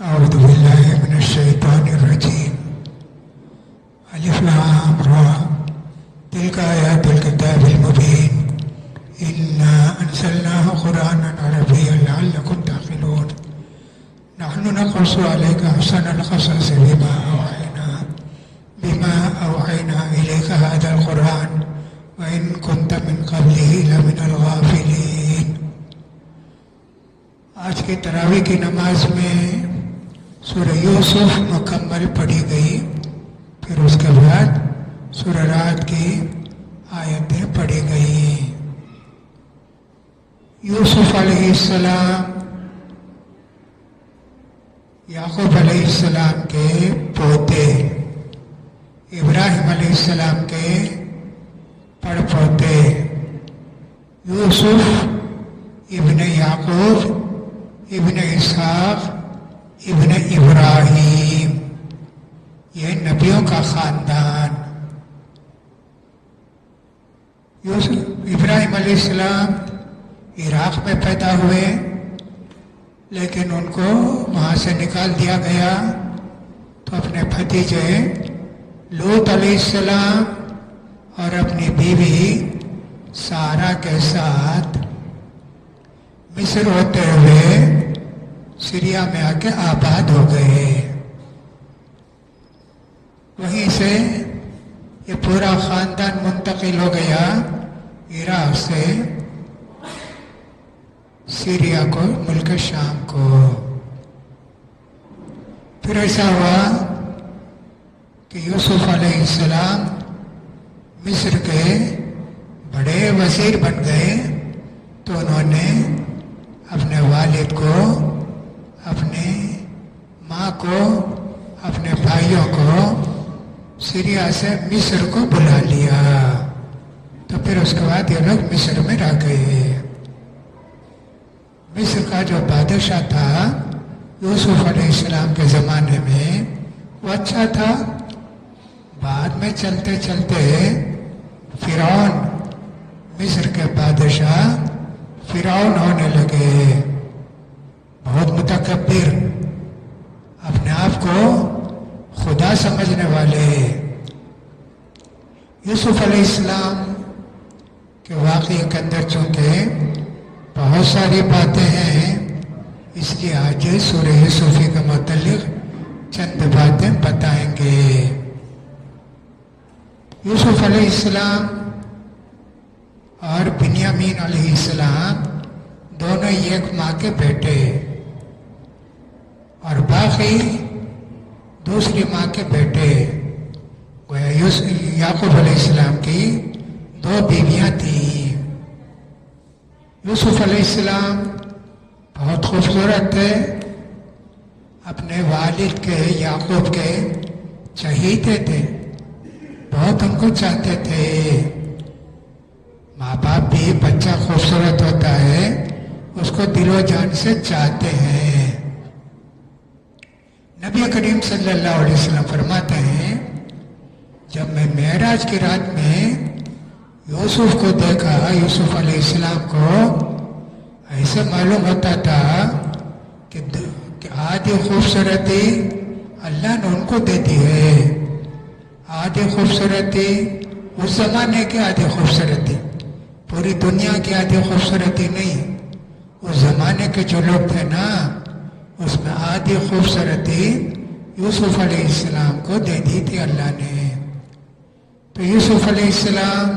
أعوذ بالله من الشيطان الرجيم. ألف لام را تلك آيات الكتاب المبين إنا أنزلناه قرآنا عربيا لعلكم تعقلون. نحن نقص عليك أحسن القصص بما أوحينا إليك هذا القرآن وإن كنت من قبله لمن الغافلين. آج کی تراویح کی نماز میں سورہ یوسف مکمل پڑھی گئی، پھر اس کے بعد سورہ رعد کی آیتیں پڑھی گئیں. یوسف علیہ السلام یعقوب علیہ السلام کے پوتے، ابراہیم علیہ السلام کے پڑپوتے، یوسف ابن یعقوب ابن اسحاق ابن ابراہیم، یہ نبیوں کا خاندان. یوسف ابراہیم علیہ السلام عراق میں پیدا ہوئے، لیکن ان کو وہاں سے نکال دیا گیا تو اپنے بھتیجے لوط علیہ السلام اور اپنی بیوی سارہ کے ساتھ مصر ہوتے ہوئے سیریا میں آ کے آباد ہو گئے. وہیں سے یہ پورا خاندان منتقل ہو گیا عراق سے سیریا کو، ملک شام کو. پھر ایسا ہوا کہ یوسف علیہ السلام مصر کے بڑے وزیر بن گئے، تو انہوں نے اپنے والد کو، اپنے ماں کو، اپنے بھائیوں کو سیریا سے مصر کو بلا لیا. تو پھر اس کے بعد یہ لوگ مصر میں رہ گئے. مصر کا جو بادشاہ تھا یوسف علیہ السلام کے زمانے میں وہ اچھا تھا. بعد میں چلتے چلتے فرعون، مصر کے بادشاہ فرعون ہونے لگے، بہت متکبر، اپنے آپ کو خدا سمجھنے والے. یوسف علیہ السلام کے واقعے کے اندر چونکہ بہت ساری باتیں ہیں، اس لیے آج سورہ یوسف کے متعلق چند باتیں بتائیں گے. یوسف علیہ السلام اور بنیامین علیہ السلام دونوں ایک ماں کے بیٹے، اور باقی دوسری ماں کے بیٹے. یعقوب علیہ السلام کی 2 بیویاں تھیں. یوسف علیہ السلام بہت خوبصورت تھے، اپنے والد کے یعقوب کے چہیتے تھے، بہت ان کو چاہتے تھے. ماں باپ بھی بچہ خوبصورت ہوتا ہے اس کو دل و جان سے چاہتے ہیں. نبی کریم صلی اللہ علیہ وسلم فرماتے ہیں، جب میں معراج کی رات میں یوسف کو دیکھا، یوسف علیہ السلام کو، ایسے معلوم ہوتا تھا کہ آدھی خوبصورتی اللہ نے ان کو دے دی ہے. آدھی خوبصورتی اس زمانے کی آدھی خوبصورتی، پوری دنیا کی آدھی خوبصورتی نہیں، اس زمانے کے جو لوگ تھے نا اس میں آدھی خوبصورتی یوسف علیہ السلام کو دے دی تھی اللہ نے. تو یوسف علیہ السلام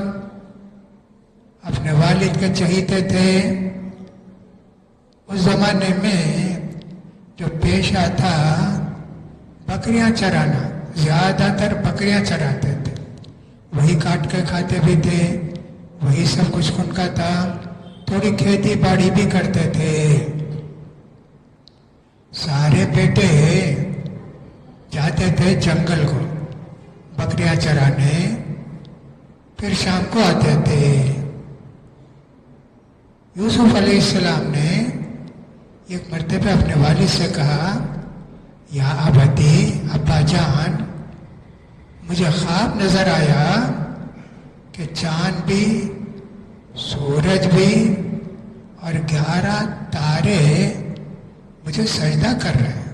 اپنے والد کے چہیتے تھے. اس زمانے میں جو پیشہ تھا بکریاں چرانا، زیادہ تر بکریاں چراتے تھے، وہی کاٹ کے کھاتے بھی تھے، وہی سب کچھ ان کا تھا. تھوڑی کھیتی باڑی بھی کرتے تھے. سارے بیٹے جاتے تھے جنگل کو بکریاں چرانے، پھر شام کو آتے تھے. یوسف علیہ السلام نے ایک مرتبہ اپنے والد سے کہا، یا ابتی، ابا جان، مجھے خواب نظر آیا کہ چاند بھی، سورج بھی اور 11 تارے مجھے سجدہ کر رہے ہیں.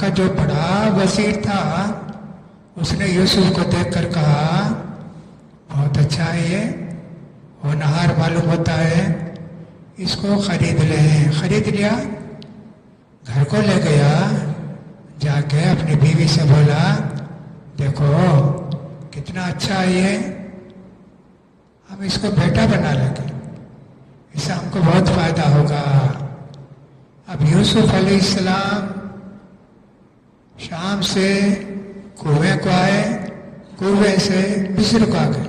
کا جو بڑا وزیر تھا اس نے یوسف کو دیکھ کر کہا بہت اچھا ہے یہ ہونہار معلوم ہوتا ہے، اس کو خرید لیں۔ خرید لیا، گھر کو لے گیا، جا کے اپنی بیوی سے بولا دیکھو کتنا اچھا ہے یہ، ہم اس کو بیٹا بنا لیں گے، اس سے ہم کو بہت فائدہ ہوگا۔ اب یوسف علیہ السلام شام سے کنویں کو آئے، کنویں سے مصر کو آ گئے،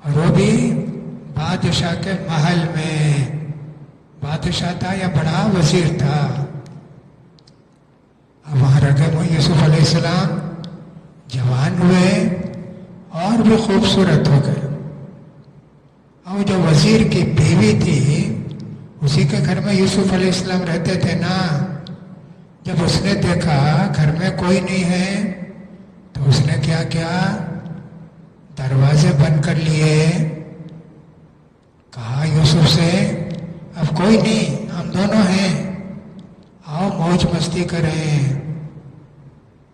اور وہ بھی بادشاہ کے محل میں۔ بادشاہ تھا یا بڑا وزیر تھا۔ اب وہاں رکھے وہ یوسف علیہ السلام جوان ہوئے اور بھی خوبصورت ہو گئے، اور جو وزیر کی بیوی تھی اسی کے گھر میں یوسف علیہ السلام رہتے تھے نا۔ جب اس نے دیکھا گھر میں کوئی نہیں ہے تو اس نے کیا کیا، دروازے بند کر لیے، کہا یوسف سے اب کوئی نہیں، ہم دونوں ہیں، آؤ موج مستی کریں۔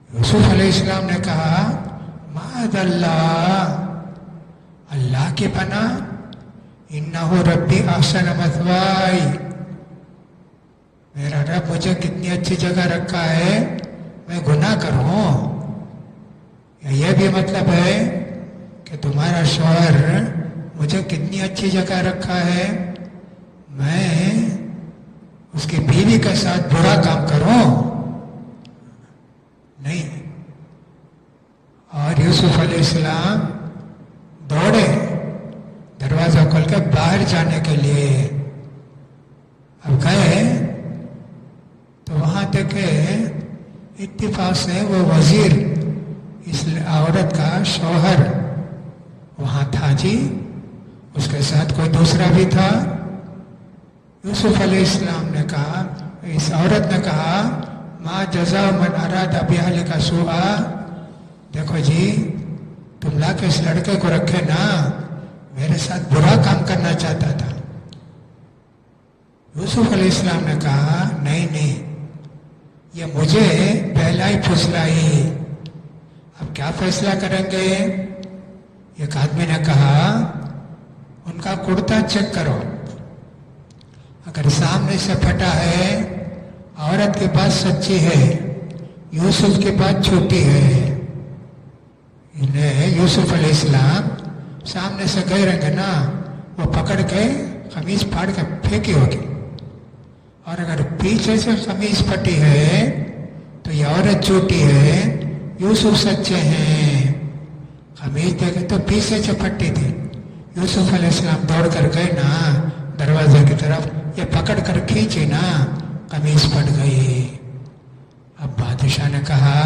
یوسف علیہ السلام نے کہا معاذ اللہ، اللہ کی پناہ، انہ ربی احسن مثوائی، میرا رب مجھے کتنی اچھی جگہ رکھا ہے، میں گناہ کروں؟ یہ بھی مطلب ہے کہ تمہارا شوہر مجھے کتنی اچھی جگہ رکھا ہے، میں اس کی بیوی کے ساتھ برا کام کروں؟ نہیں۔ اور یوسف علیہ السلام دوڑے دروازہ کھول کے باہر جانے کے لیے۔ اب گئے تو وہاں دیکھے اتفاق سے وہ وزیر اس عورت کا شوہر وہاں تھا جی، اس کے ساتھ کوئی دوسرا بھی تھا۔ یوسف علیہ السلام نے کہا، اس عورت نے کہا ما جزاء من اراد باہلک سوءا، دیکھو جی تم لا کے اس لڑکے کو رکھے نا، میرے ساتھ برا کام کرنا چاہتا تھا۔ یوسف علیہ السلام نے کہا نہیں نہیں، یہ مجھے پہلا ہی پھسلائی، اب کیا فیصلہ کریں گے؟ ایک آدمی نے کہا ان کا کرتا چیک کرو، اگر سامنے سے پھٹا ہے عورت کی بات سچی ہے، یوسف کی بات جھوٹی ہے۔ انہیں یوسف علیہ السلام سامنے سے گئے رہیں گے نا، وہ پکڑ کے قمیص پھاڑ کے پھینکی ہوگی، اور اگر پیچھے سے قمیص پھٹی ہے تو یہ عورت جھوٹی ہے، یوسف سچے ہیں۔ قمیص دیکھے تو پیچھے سے پھٹی تھی، یوسف علیہ السلام دوڑ کر گئے نا دروازے کی طرف، یہ پکڑ کر کھینچی نا، قمیص پھٹ گئی۔ اب بادشاہ نے کہا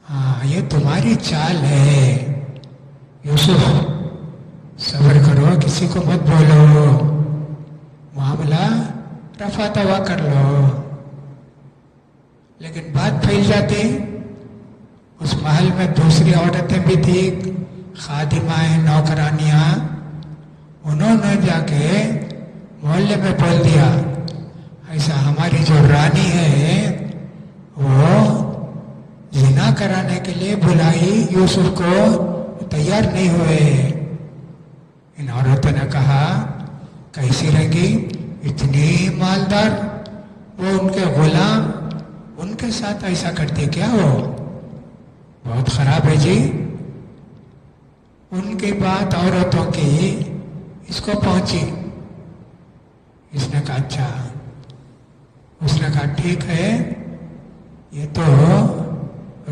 ہاں یہ تمہاری چال ہے یوسف، صبر کرو، کسی کو مت بولو، معاملہ رفع دفع کر لو۔ لیکن بات پھیل جاتی، اس محل میں دوسری عورتیں بھی تھیں، خادمائیں، نوکرانیاں، انہوں نے جا کے محلے میں بول دیا ایسا ہماری جو رانی ہے وہ زنا کرانے کے لیے بلائی، یوسف کو تیار نہیں ہوئے۔ ان عورتوں نے کہا کیسی رہے گی، اتنی مالدار، وہ ان کے غلام، ان کے ساتھ ایسا کرتے کیا؟ ہو بہت خراب ہے جی۔ ان کی بات عورتوں کی اس کو پہنچی، اس نے کہا اچھا، اس نے کہا ٹھیک ہے، یہ تو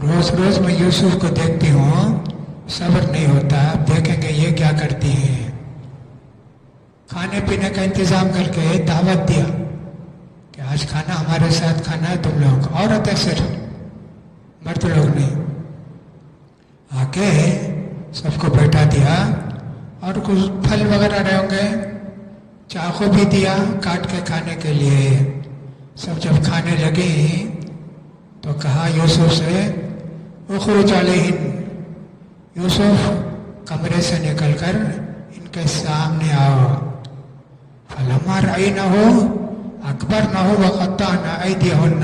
روز روز میں یوسف کو دیکھتی ہوں، صبر نہیں ہوتا، اب دیکھیں گے یہ کیا کرتی ہیں۔ کھانے پینے کا انتظام کر کے دعوت دیا کہ آج کھانا ہمارے ساتھ کھانا ہے تم لوگوں کو، عورتیں صرف، مرد لوگ نہیں۔ آ کے سب کو بیٹھا دیا، اور کچھ پھل وغیرہ رہے ہوں گے، چاقو بھی دیا کاٹ کے کھانے کے لیے۔ سب جب کھانے لگی تو کہا یوسف سے اخرج علیہن، یوسف کمرے سے نکل کر ان کے سامنے آؤ۔ فلما رأینہ اکبرنہ وقطعن ایدیہن،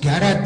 11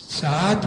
7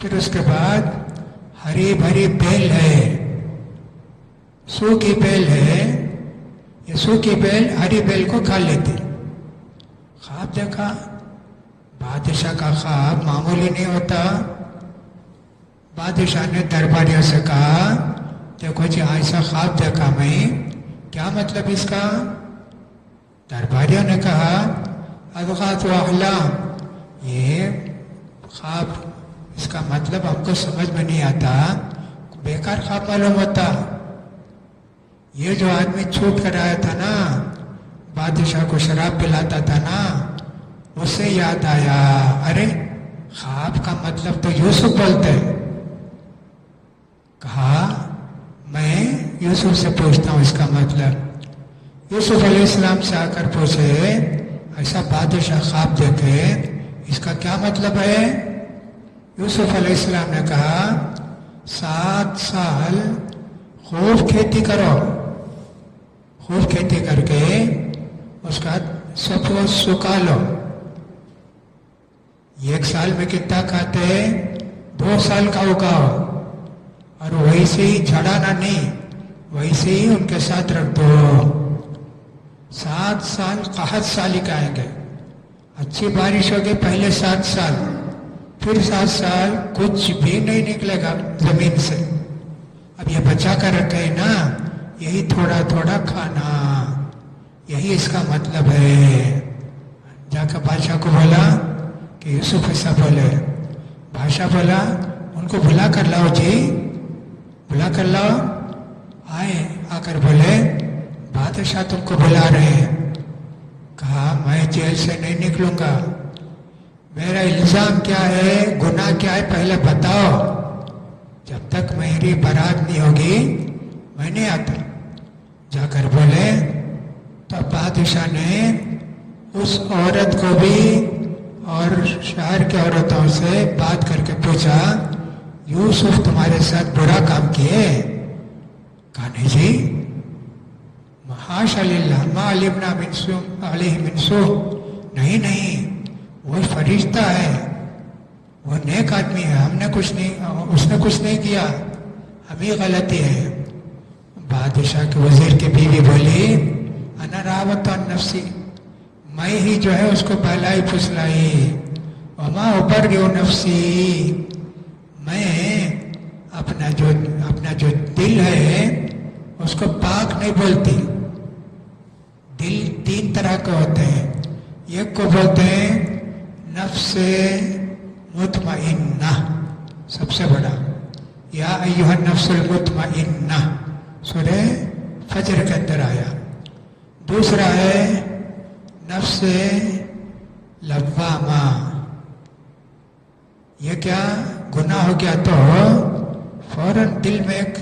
پھر اس کے بعد ہری بھری بیل ہے، سوکھی بیل ہے، یہ سوکھی بیل ہری بیل کو کھا لیتی۔ خواب دیکھا، بادشاہ کا خواب معمولی نہیں ہوتا۔ بادشاہ نے درباریوں سے کہا دیکھو جی ایسا خواب دیکھا میں، کیا مطلب اس کا؟ درباریوں نے کہا اضغاث و احلام، یہ خواب اس کا مطلب ہم کو سمجھ میں نہیں آتا، بیکار خواب معلوم ہوتا۔ یہ جو آدمی چھوٹ کر آیا تھا نا، بادشاہ کو شراب پلاتا تھا نا، اس سے یاد آیا ارے خواب کا مطلب تو یوسف بولتے۔ کہا میں یوسف سے پوچھتا ہوں اس کا مطلب۔ یوسف علیہ السلام سے آ کر پوچھے ایسا بادشاہ خواب دیکھے، اس کا کیا مطلب ہے؟ یوسف علیہ السلام نے کہا 7 سال خوب کھیتی کرو، خوب کھیتی کر کے اس کا سب کو سکھا لو۔ 1 سال میں کتنا کھاتے، 2 سال کا اگاؤ، اور ویسے ہی جھڑانا نہیں، ویسے ہی ان کے ساتھ رکھ دو۔ 7 سال قحط سالی کا آئیں گے، اچھی بارش ہوگی پہلے 7 سال، پھر 7 سال کچھ بھی نہیں نکلے گا زمین سے۔ اب یہ بچا کر رکھے نا، یہی تھوڑا تھوڑا کھانا، یہی اس کا مطلب ہے۔ جا کر بادشاہ کو بولا کہ یوسف ایسا بولے۔ بادشاہ بولا ان کو بلا کر لاؤ جی، بلا کر لاؤ۔ آئے، آ کر بولے بادشاہ تم کو بلا رہے ہیں۔ کہا میں جیل سے نہیں نکلوں گا، میرا الزام کیا ہے، گناہ کیا ہے پہلے بتاؤ، جب تک میری برات نہیں ہوگی میں نہیں آتا۔ جا کر بولے تو بادشاہ نے اس عورت کو بھی اور شہر کے عورتوں سے بات کر کے پوچھا یوسف تمہارے ساتھ برا کام کیے؟ کہا نہیں جی، حاشا للہ ما علمنا من سوء علیہ من سوء، نہیں وہ فرشتہ ہے، وہ نیک آدمی ہے، ہم نے کچھ نہیں، اس نے کچھ نہیں کیا، ہمیں غلطی ہے۔ بادشاہ کے وزیر کی بیوی بولی انا راوت عن نفسی، میں ہی جو ہے اس کو بہلائی پھسلائی، وما ابرئ نفسی، میں اپنا جو دل ہے اس کو پاک نہیں بولتی۔ دل 3 طرح کے ہوتے ہیں، ایک کو بولتے ہیں نفس مطمئنہ، سب سے بڑا، یا ایھا النفس المطمئنہ، سورہ فجر کے اندر آیا۔ دوسرا ہے نفس لوامہ، یہ کیا، گناہ ہو گیا تو فوراً دل میں ایک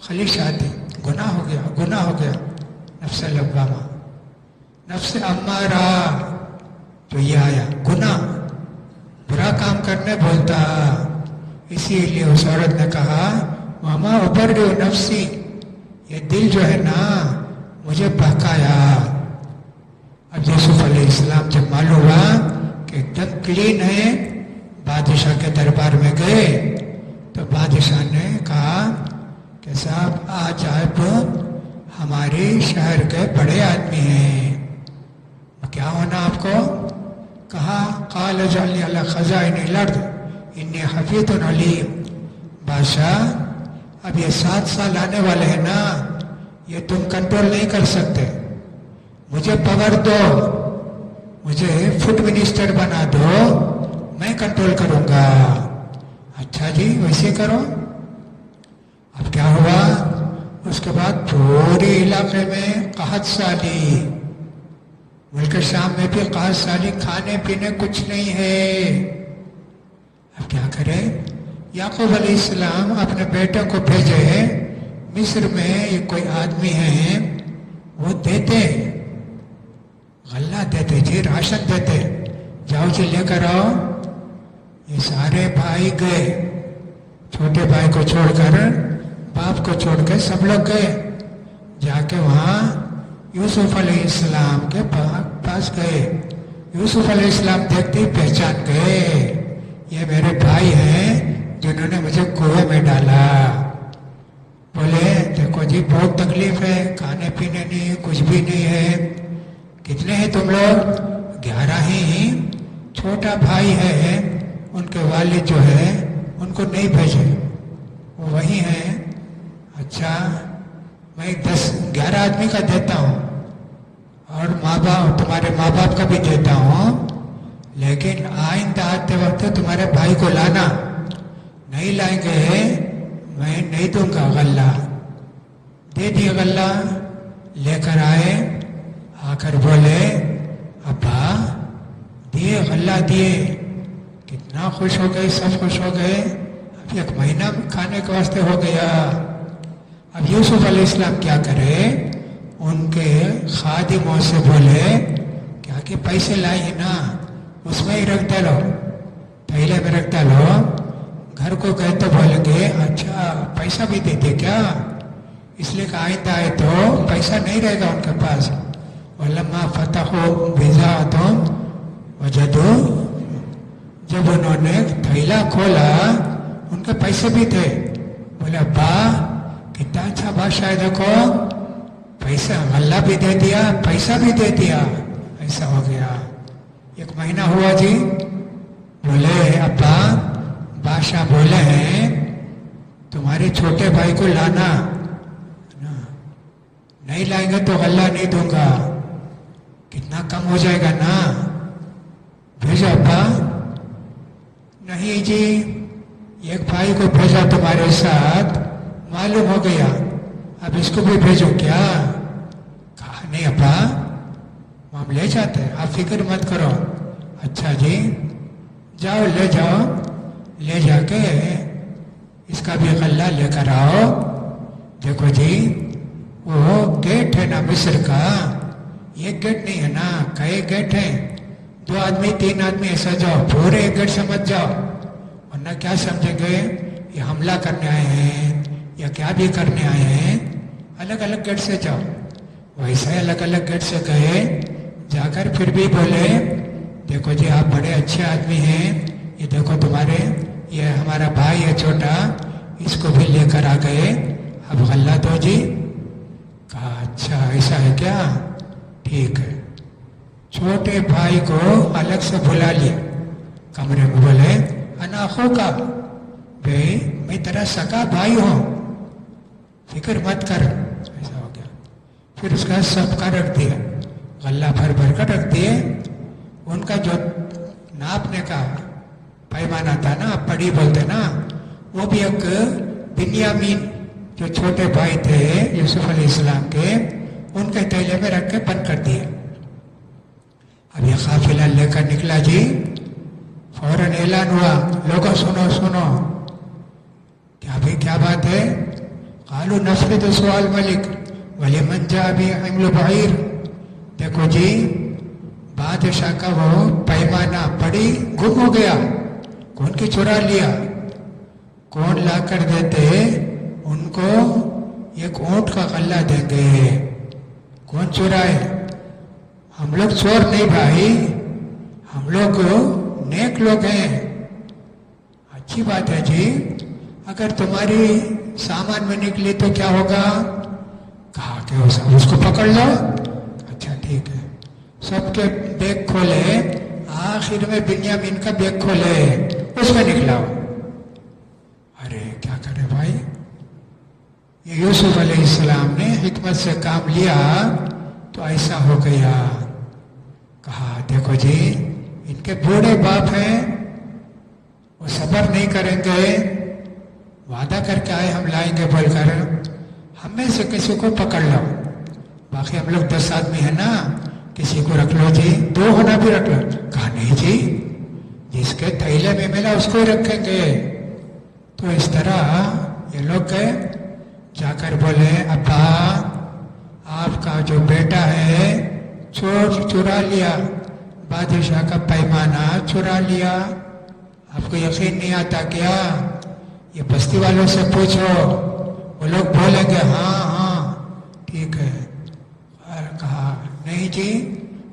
خلش آتی، گناہ ہو گیا، نفس لوامہ۔ نفس امارہ، تو یہ آیا گناہ، برا کام کرنے بولتا، اسی لیے اس عورت نے کہا وما ابرئ نفسی، یہ دل جو ہے نا مجھے بہکایا۔ اب یوسف علیہ السلام جب معلوم ہوا کہ ایک دم کلین ہے، بادشاہ کے دربار میں گئے تو بادشاہ نے کہا کہ صاحب آج آپ ہمارے شہر کے بڑے آدمی ہیں، کیا ہونا آپ کو؟ کہا قال اجعلنی علی خزائن الارض انی حفیظ علیم۔ بادشاہ اب یہ 7 سال آنے والے ہیں نا، یہ تم کنٹرول نہیں کر سکتے، مجھے پاور دو، مجھے فوڈ منسٹر بنا دو، میں کنٹرول کروں گا۔ اچھا جی ویسے کرو۔ اب کیا ہوا، اس کے بعد پورے علاقے میں قحط سالی، ملک شام میں بھی قحط سالی، کھانے پینے کچھ نہیں ہے۔ اب کیا کرے؟ یعقوب علیہ السلام اپنے بیٹے کو بھیجے مصر میں، یہ کوئی آدمی ہیں وہ دیتے، غلہ دیتے جی، راشن دیتے، جاؤ جی لے کر آؤ۔ یہ سارے بھائی گئے، چھوٹے بھائی کو چھوڑ کر، باپ کو چھوڑ کے سب لوگ گئے، جا کے وہاں یوسف علیہ السلام کے پاس گئے۔ یوسف علیہ السلام دیکھتے ہی پہچان گئے، یہ میرے بھائی ہیں، انہوں نے مجھے کنویں میں ڈالا. بولے دیکھو جی بہت تکلیف ہے, کھانے پینے نہیں, کچھ بھی نہیں ہے. کتنے ہیں تم لوگ؟ 11 ہی. چھوٹا بھائی ہے, ان کے والد جو ہے ان کو نہیں بھیجے, وہ وہی ہیں. اچھا میں 11 آدمی کا دیتا ہوں اور تمہارے ماں باپ کا بھی دیتا ہوں, لیکن آئندہ آتے وقت تمہارے بھائی کو لانا. نہیں لائیں گے میں نہیں دوں گا غلہ. دے دیا غلہ, لے کر آئے. آ کر بولے ابا دیے غلہ دیے. کتنا خوش ہو گئے, سب خوش ہو گئے. اب 1 مہینہ کھانے کے واسطے ہو گیا. اب یوسف علیہ السلام کیا کرے, ان کے خادموں سے بولے کیا کہ پیسے لائے ہیں نا, اس میں ہی رکھ ڈالو, تھیلے میں رکھ ڈالو. گھر کو گئے تو بولیں گے اچھا پیسہ بھی دیتے کیا, اس لیے کہ آئندہ آئے تو پیسہ نہیں رہے گا ان کے پاس. وَلَمَّا فَتَحُوا بِضَاعَتَهُمْ وَجَدُوا, جب انہوں نے تھیلا کھولا ان کے پیسے بھی تھے. بولے ابا کتنا اچھا بادشاہ ہے, دیکھو پیسہ غلہ بھی دے دیا, پیسہ بھی دے دیا. ایسا ہو گیا. 1 مہینہ ہوا جی. بولے ابا بادشاہ بولے ہیں تمہارے چھوٹے بھائی کو لانا, نہیں لائیں گے تو غلہ نہیں دوں گا. کتنا کم ہو جائے گا نا, بھیجو ابا. نہیں جی, ایک بھائی کو بھیجا تمہارے ساتھ, معلوم ہو گیا, اب اس کو بھی بھیجو کیا. کہا نہیں ابا ہم لے جاتے, آپ فکر مت کرو. اچھا جی جاؤ لے جاؤ, لے جا کے اس کا بھی غلہ لے کر آؤ. دیکھو جی وہ گیٹ ہے نا مصر کا, ایک گیٹ نہیں ہے نا, کئی گیٹ ہیں. 2 آدمی 3 آدمی ایسا جاؤ, پورے ایک گیٹ سمجھ جاؤ, ورنہ کیا سمجھیں گے یہ حملہ کرنے آئے ہیں یا کیا بھی کرنے آئے ہیں. الگ الگ گیٹ سے جاؤ. ویسے الگ الگ گیٹ سے گئے, جا کر پھر بھی بولے دیکھو جی آپ بڑے اچھے آدمی ہیں, یہ دیکھو تمہارے یہ ہمارا بھائی ہے چھوٹا, اس کو بھی لے کر آ گئے, اب غلہ دو جی. کہا اچھا ایسا ہے کیا, ٹھیک ہے. چھوٹے بھائی کو الگ سے بلا لیا کمرے میں. بولے انا اخو کا, بھائی میں تیرا سگا بھائی ہوں, فکر مت کر. ایسا ہو گیا. پھر اس کا سب کا رکھ دیا, غلہ بھر بھر کر رکھ دیے. ان کا جو ناپنے کا پیمانہ تھا نا, پڑی بولتے نا, وہ بھی ایک بنیامین جو چھوٹے بھائی تھے یوسف علیہ السلام کے, ان کے تھیلے میں رکھ کے بند کر دیا. اب یہ قافلہ لے کر نکلا جی. فوراً اعلان ہوا, لوگوں سنو سنو, کیا بھائی کیا بات ہے. قالوا نفرض سؤال ملک ولمن جاء به حمل بعیر. دیکھو جی بادشاہ کا وہ پیمانہ پڑی گم ہو گیا, کون کی چرا لیا. کون لا کر دیتے ان کو ایک اونٹ کا غلہ دیں گے. کون چرائے؟ ہم لوگ چور نہیں بھائی, ہم لوگ نیک لوگ ہیں. اچھی بات ہے جی, اگر تمہاری سامان میں نکلی تو کیا ہوگا. کہا کہ اس کو پکڑ لو. اچھا ٹھیک ہے. سب کے بیگ کھولے, آخر میں بنیامین کا بیگ کھولے, اس میں نکلا. ارے کیا کرے بھائی, یہ یوسف علیہ السلام نے حکمت سے کام لیا تو ایسا ہو گیا. کہا دیکھو جی ان کے بوڑھے باپ ہیں, وہ صبر نہیں کریں گے, وعدہ کر کے آئے ہم لائیں گے بول کر, ہم میں سے کسی کو پکڑ لو. باقی ہم لوگ 10 آدمی ہیں نا, کسی کو رکھ لو جی, 2 ہونا بھی رکھ لو. کہا نہیں جی, جس کے تھیلے میں ملا اس کو ہی رکھیں گے. تو اس طرح یہ لوگ گئے, جا کر بولے ابا آپ کا جو بیٹا ہے چرا لیا, بادشاہ کا پیمانہ چرا لیا. آپ کو یقین نہیں آتا کیا؟ یہ بستی والوں سے پوچھو, وہ لوگ بولیں گے ہاں ہاں ٹھیک ہے. اور کہا نہیں جی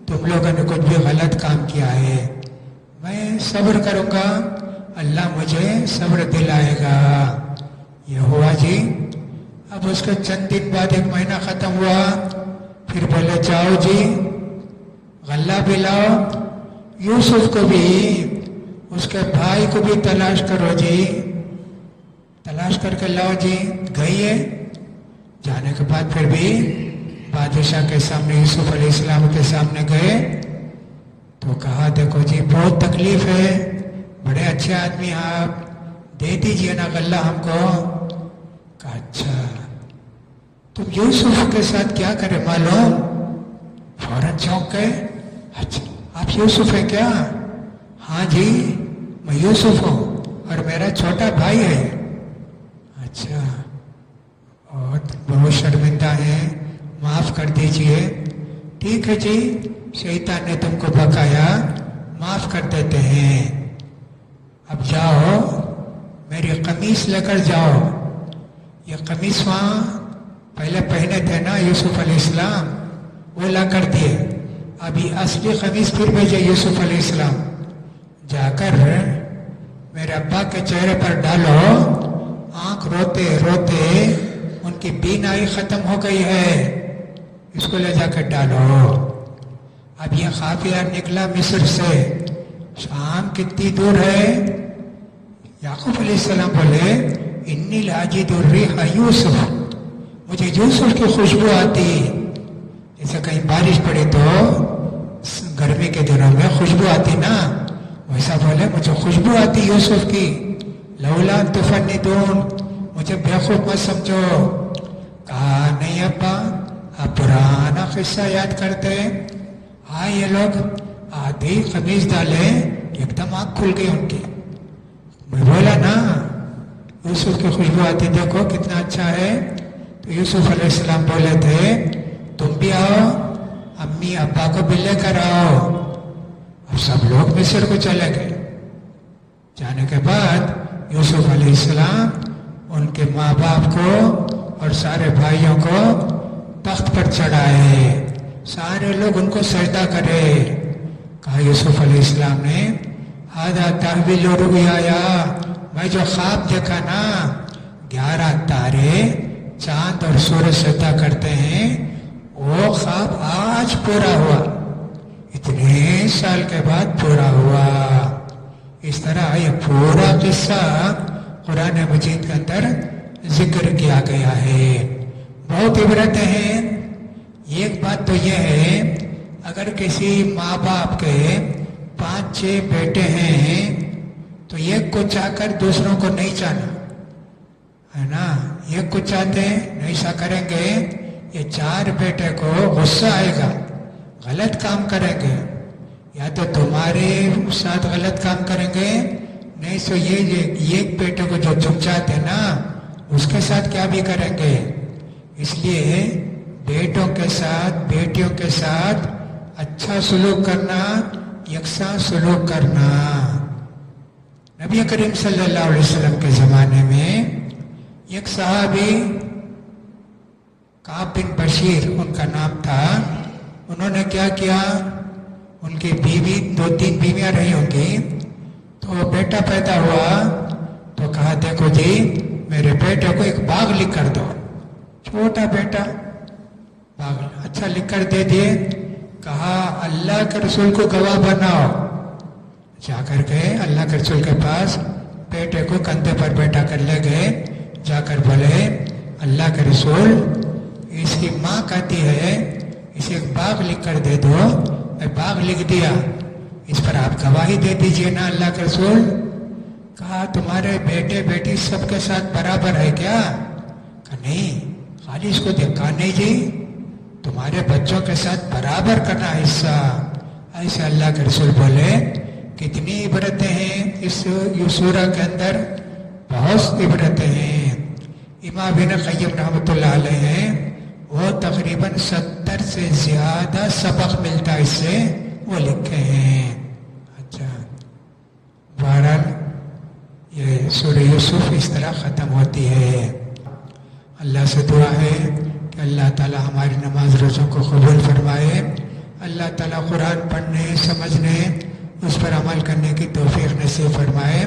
تم لوگوں نے کچھ بھی غلط کام کیا ہے, میں صبر کروں گا, اللہ مجھے صبر دلائے گا. یہ ہوا جی. اب اس کے چند دن بعد 1 مہینہ ختم ہوا. پھر بولے جاؤ جی غلہ بھی لاؤ, یوسف کو بھی اس کے بھائی کو بھی تلاش کرو جی, تلاش کر کے لاؤ جی. گئی ہے. جانے کے بعد پھر بھی بادشاہ کے سامنے یوسف علیہ السلام کے سامنے گئے تو کہا دیکھو جی بہت تکلیف ہے, بڑے اچھے آدمی آپ, دے دیجئے نا غلہ ہم کو. کہا اچھا تم یوسف کے ساتھ کیا کرے معلوم؟ فوراً چونک گئے. اچھا آپ یوسف ہیں کیا؟ ہاں جی میں یوسف ہوں اور میرا چھوٹا بھائی ہے. اچھا اور بہت شرمندہ ہیں, معاف کر دیجئے. ٹھیک ہے جی, شیطان نے تم کو بکایا, معاف کر دیتے ہیں. اب جاؤ میری قمیص لے کر جاؤ. یہ قمیص وہاں پہلے پہنے تھے نا یوسف علیہ السلام, وہ لا کر دیے. ابھی اصلی قمیص پھر بھیجے یوسف علیہ السلام. جا کر میرے ابا کے چہرے پر ڈالو, آنکھ روتے روتے ان کی بینائی ختم ہو گئی ہے, اس کو لے جا کر ڈالو. اب یہ قافلہ نکلا مصر سے, شام کتنی دور ہے؟ یعقوب علیہ السلام بولے انی لاجد الریح یوسف, مجھے یوسف کی خوشبو آتی. جیسے کہیں بارش پڑی تو گرمی کے دنوں میں خوشبو آتی نا, ویسا بولے مجھے خوشبو آتی یوسف کی. لولا تفندون, مجھے بیوقوف مت سمجھو. کہا نہیں ابا, آپ پرانا قصہ یاد کرتے. ہاں یہ لوگ آدھی قمیض ڈالے, ایک دم آنکھ کھل گئی ان کی. میں بولا نا یوسف کی خوشبو آتی, دیکھو کتنا اچھا ہے. تو یوسف علیہ السلام بولے تھے تم بھی آؤ, امی ابا کو بھی لے کر آؤ. اب سب لوگ مصر کو چلے گئے. جانے کے بعد یوسف علیہ السلام ان کے ماں باپ کو اور سارے بھائیوں کو تخت پر چڑھائے, سارے لوگ ان کو سجدہ کرے. کہا یوسف علیہ السلام نے ھذا تحویل رؤیایا, میں جو خواب دیکھا نا 11 تارے چاند اور سورج سجدہ کرتے ہیں, وہ خواب آج پورا ہوا, اتنے سال کے بعد پورا ہوا. اس طرح یہ پورا قصہ قرآن مجید کے اندر ذکر کیا گیا ہے. بہت عبرتیں ہیں. ایک بات تو یہ ہے, اگر کسی ماں باپ کے 5-6 بیٹے ہیں تو ایک کو چاہ کر دوسروں کو نہیں چاہنا ہے نا. ایک کو چاہتے ہیں نہیں, ایسا کریں گے یہ 4 بیٹے کو غصہ آئے گا, غلط کام کریں گے. یا تو تمہارے ساتھ غلط کام کریں گے, نہیں تو یہ ایک بیٹے کو جو چپ چاہتے ہیں نا اس کے ساتھ کیا بھی کریں گے. اس لیے بیٹوں کے ساتھ بیٹیوں کے ساتھ اچھا سلوک کرنا, یکساں سلوک کرنا. نبی کریم صلی اللہ علیہ وسلم کے زمانے میں ایک صحابی کعب بن بشیر ان کا نام تھا. انہوں نے کیا کیا, ان کی بیوی 2-3 بیویاں رہی ہوں گی, تو بیٹا پیدا ہوا تو کہا دیکھو جی میرے بیٹے کو ایک باغ لکھ کر دو. چھوٹا بیٹا باغ اچھا لکھ کر دے دیے. کہا اللہ کے رسول کو گواہ بناؤ. جا کر گئے اللہ کے رسول کے پاس, بیٹے کو کندھے پر بیٹھا کر لے گئے. جا کر بولے اللہ کے رسول اس کی ماں کہتی ہے اسے ایک باغ لکھ کر دے دو. میں باغ لکھ دیا, اس پر آپ گواہی دے دیجئے نا اللہ کے رسول. کہا تمہارے بیٹے بیٹی سب کے ساتھ برابر ہے کیا؟ کہا نہیں, خالی اس کو دیکھا نہیں جی, تمہارے بچوں کے ساتھ برابر کرنا حصہ. ایسے اللہ کے رسول بولے کتنی عبرتیں ہیں اس سورہ کے اندر, بہت عبرتیں ہیں. امام ابن قیم رحمۃ اللہ علیہ ہیں, وہ تقریباً 70 سے زیادہ سبق ملتا اس سے, وہ لکھے ہیں. اچھا بہرحال یہ سورہ یوسف اس طرح ختم ہوتی ہے. اللہ سے دعا ہے کہ اللہ تعالیٰ ہماری نماز روزوں کو قبول فرمائے. اللہ تعالیٰ قرآن پڑھنے, سمجھنے, اس پر عمل کرنے کی توفیق نصیب فرمائے.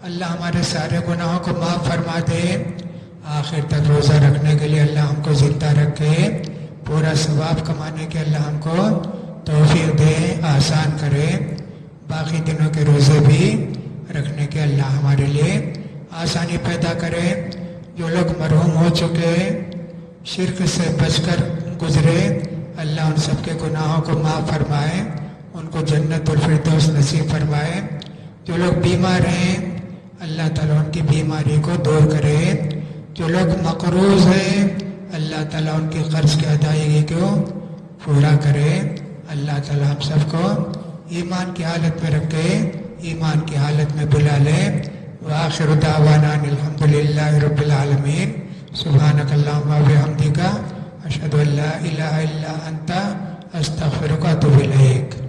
اللہ ہمارے سارے گناہوں کو معاف فرما دے، آخر تک روزہ رکھنے کے لیے اللہ ہم کو زندہ رکھے، پورا ثواب کمانے کے اللہ ہم کو توفیق دے، آسان کرے، باقی دنوں کے روزے بھی رکھنے کے اللہ ہمارے لیے آسانی پیدا کرے۔ جو لوگ مرحوم ہو چکے، شرک سے بچ کر گزرے، اللہ ان سب کے گناہوں کو معاف فرمائے، ان کو جنت الفردوس نصیب فرمائے۔ جو لوگ بیمار ہیں اللہ تعالیٰ ان کی بیماری کو دور کرے، جو لوگ مقروض ہیں اللہ تعالیٰ ان کی قرض کی ادائیگی کو پورا کرے۔ اللہ تعالیٰ ہم سب کو ایمان کی حالت میں رکھے، ایمان کی حالت میں بلا لے۔ وآخر دعوانا الحمد للہ رب العالمین۔ سبحانک اللہم و بحمدک، اشہد ان لا الہ الا انت، استغفرک و اتوب الیک۔